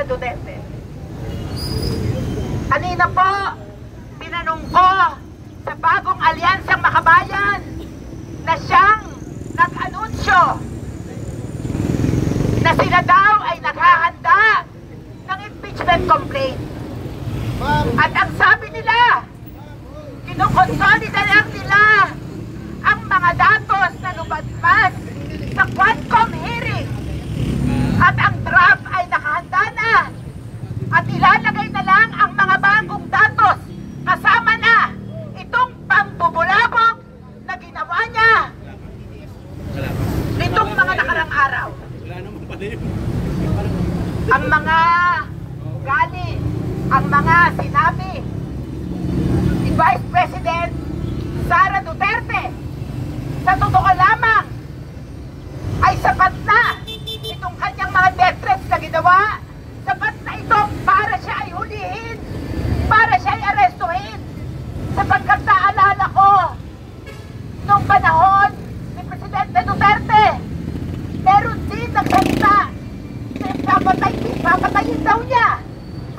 Duterte. Kanina po, tinanong ko sa bagong alyansang makabayan na siyang nag-anunsyo na sila daw ay naghahanda ng impeachment complaint. At ang sabi nila, kinukonsolida lang nila ang mga datos na lumabas sa Quadcom hearing. At ang draft ay nakahanda na. At ilalagay na lang ang mga bagong datos kasama na itong pambubulabog na ginawa niya nitong mga nakarang araw. Ang mga ugali, ang mga sinabi ni Vice President Sara Duterte, sa totoo lamang ay sapat na itong kanyang mga death threats na ginawa. Sapat na ito para siya ay hulihin, para siya ay arestuhin. Sapagkat naalala ko nung panahon ni Presidente Duterte, meron din nagsalita na papatayin daw niya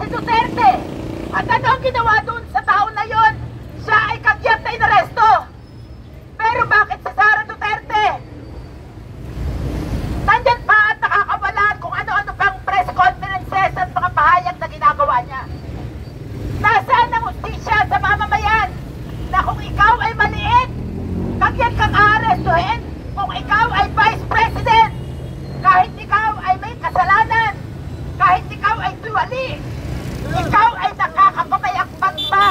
si Duterte. At ano ang ginawa dun sa taon na yon? Siya ay kagyat na inaresto. Pero bakit si Sara Duterte nandyan pa at nakakawala kung ano-ano pang press conferences at mga pahayag na ginagawa niya? Nasaan ang hustisya sa mamamayan na kung ikaw ay maliit, kagyat kang aarestuhin? Kung ikaw ay Vice President, kahit ikaw ay may kasalanan, kahit ikaw ay tuwali, ikaw ay nakakapamayakbang pa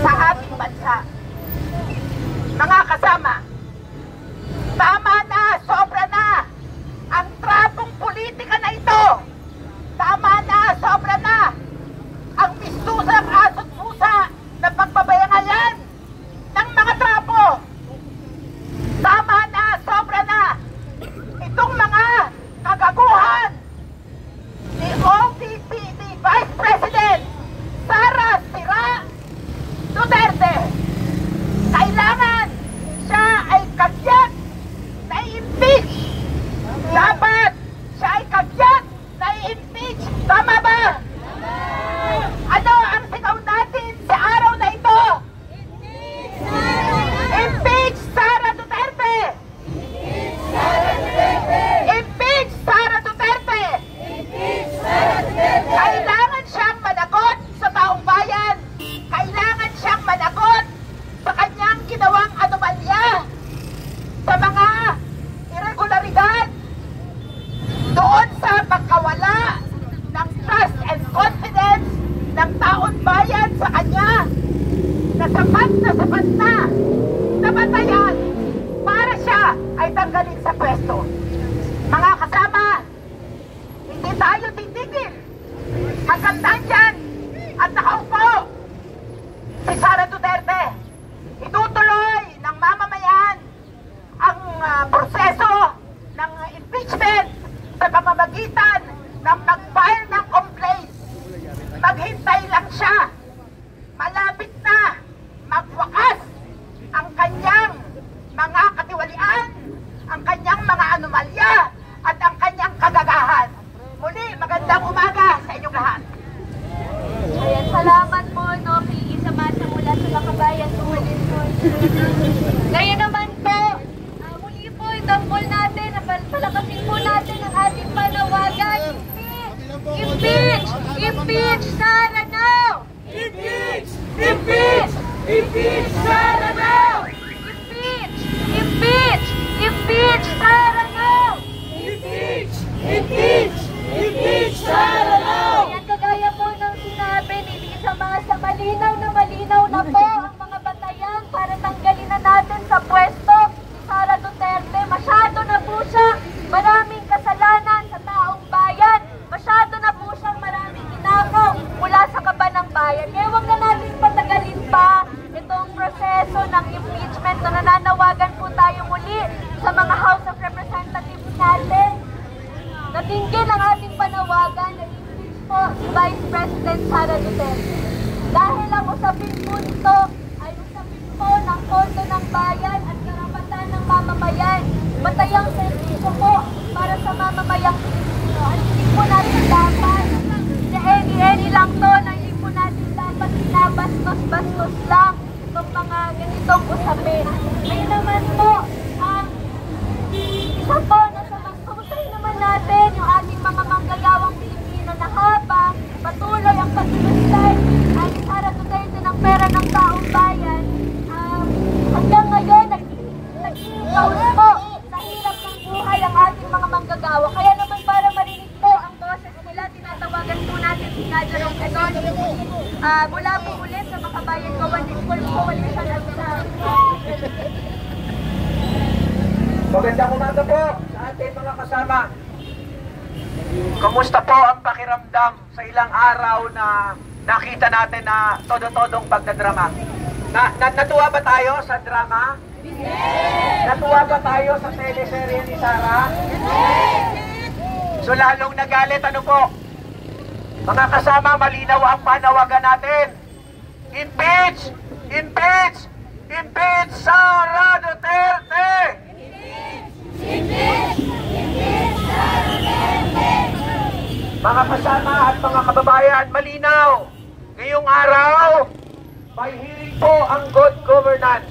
sa ating bansa. Mga kasama, tama na, sobra na ang trapong politika na ito. Tama na, sobra na ang mistusang aso't pusa na pagbabayangayan ng mga trapo. Tama na, sobra na itong mga kagaguhan ni OVP, ni Vice President Sara Sira Duterte. Kailangan siya ay kagyat na i-impeach. Dapat siya ay kagyat na i-impeach. Tama ba? Ano ang sigaw natin sa araw na ito? Impeach Sara Duterte! Impeach Sara Duterte! Kailangan siyang managot sa taong bayan. Kailangan siyang managot sa kanyang ginawang anomalya, sa mga irregularidad, doon sa pagkawala ng trust and confidence ng taong bayan sa kanya, na sapat na batayan para siya ay tanggalin sa pwesto. Mga kasama, hindi tayo titigil hanggang nandyan at nakaupo si Sara Duterte. Itutuloy ng mamamayan ang proseso ng impeachment sa pamamagitan ng pag-file ng complaint. Maghintay lang siya. Malapit na magwakas ang kanyang mga katiwalian, ang kanyang mga anomalya, at ang kanyang kagagahan. Muli, magandang umaga sa inyong lahat. Ayan, salamat po, no, PE sa masa mula sa Makabayan Tuwalin po. Ngayon naman po, muli po, itangkol natin, palakasin po natin ang ating panawagan. Impeach! Impeach Sara now! Impeach! Impeach! Impeach Sara now! Impeach! Impeach! Impeach Sara now! Impeach! Impeach! Impeach Sara now! Ayan, kagaya po ng sinabi ni Lisa Masa, malinaw na po ang mga batayan para tanggalin na natin sa pwesto si Sara Duterte. Masyado na po siya maraming kasalanan sa taong bayan. Masyado na po siyang maraming ginagaw mula sa kaban ng bayan. Kaya huwag na natin patagalin pa itong proseso ng impeachment na nananawagan po tayo muli sa mga House of Representatives natin. Natinggil ang ating panawagan na impeach po si Vice President Sara Duterte. Dahil ang usapin po nito ay usapin po ng pondo ng bayan at karapatan ng mamamayan. Matayang servisyo po para sa mamamayang Pilipino. At hindi po natin dapat Ngayon po, isa po na sa kumustahin naman natin yung ating mga manggagawang Pilipino na habang patuloy ang pag-ilusay ay Sara Duterte ng pera ng taong bayan. Hanggang ngayon, nag-iikaws po sa hirap ng buhay ang ating mga manggagawa. Kaya naman para marinig po ang boses nila, tinatawagan po natin si Nadia Ronquidon. Mula po ulit sa Makabayan Coalition at sa... Magandang umaga po sa ating mga kasama. Kumusta po ang pakiramdam sa ilang araw na nakita natin na todo-todong pagdadrama? Natuwa ba tayo sa drama? Yes! Natuwa ba tayo sa teleserye ni Sara? Yes! So lalong nagalit, ano po? Mga kasama, malinaw ang panawagan natin. Impeach! Impeach! Impeach Sara Duterte! Mga kasama at mga kababayan, malinaw. Ngayong araw, may hearing po ang good governance.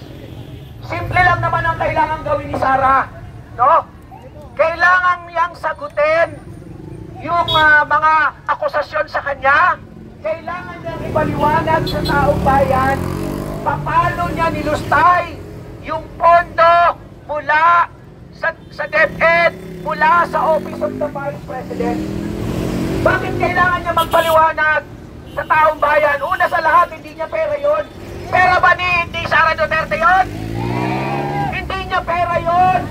Simple lang naman ang kailangan gawin ni Sara, no? Kailangan niyang sagutin yung mga akusasyon sa kanya. Kailangan niyang ipaliwanag sa taong bayan paano niya nilustay yung pondo mula sa DepEd, mula sa Office of the Vice President. Bakit kailangan niya magpaliwanag sa taong bayan? Una sa lahat, hindi niya pera yun. Pera ba ni Sara Duterte yun? Hindi niya pera yun.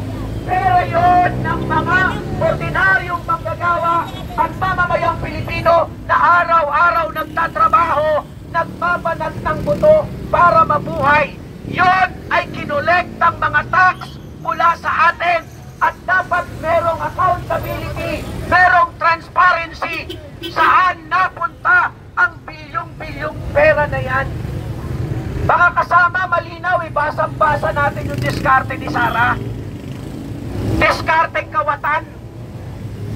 Pera yun ng mga ordinaryong manggagawa at mamamayang Pilipino na araw-araw nagtatrabaho, nagbabanat ng buto para mabuhay. Yun ay kinulektang mga tax mula sa atin at dapat merong accountability, merong transparency saan napunta ang bilyong-bilyong pera na yan. Mga kasama, malinaw, basang-basa natin yung diskarte ni Sara. Diskarteng kawatan,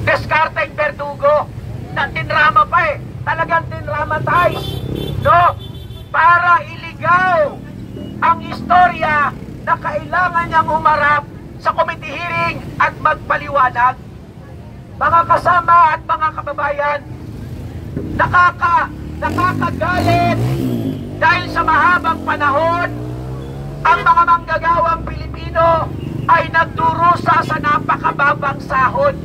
diskarteng berdugo, na tinrama pa talagang tinramatize, no? Para iligaw ang istorya na kailangan niyang humarap sa committee hearing at magpaliwanag. Mga kasama at mga kababayan, nakakagalit dahil sa mahabang panahon ang mga manggagawang Pilipino ay nagdurusa sa napakababang sahod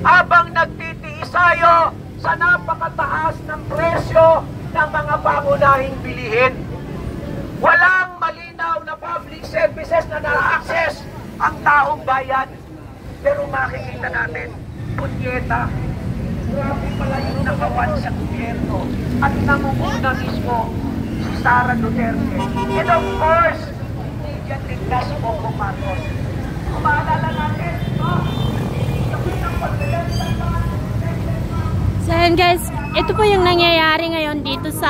habang nagtitiisayo sa napakataas ng presyo ng mga pangunahing bilihin. Walang malinaw na public services na na-access ang taong bayan. Pero makikita natin, punyeta, grabe pala yung nakawan sa gobyerno at namumuna mismo si Sara Duterte. And of course, immediate ligtas po kung Marcos. Kung maalala natin, So yun guys, ito po yung nangyayari ngayon dito sa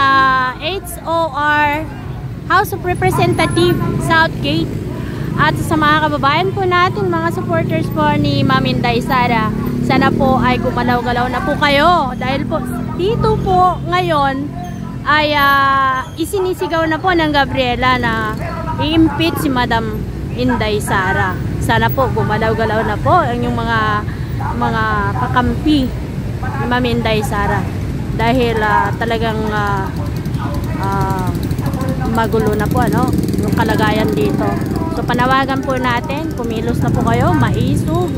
HOR House of Representative Southgate. At sa mga kababayan po natin, mga supporters po ni Ma'am Inday Sara, sana po ay gumalaw-galaw na po kayo. Dahil po dito po ngayon ay isinisigaw na po ng Gabriela na i-impeach si Madam Inday Sara. Sana po gumalaw-galaw na po ang yung mga kakampi ni Ma'am Inday Sara. Dahil talagang magulo na po yung kalagayan dito. So panawagan po natin, kumilos na po kayo, maisog,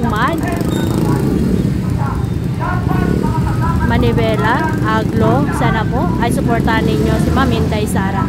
Manibela, Aglo, sana po ay suportahan ninyo si Ma'am Inday Sara.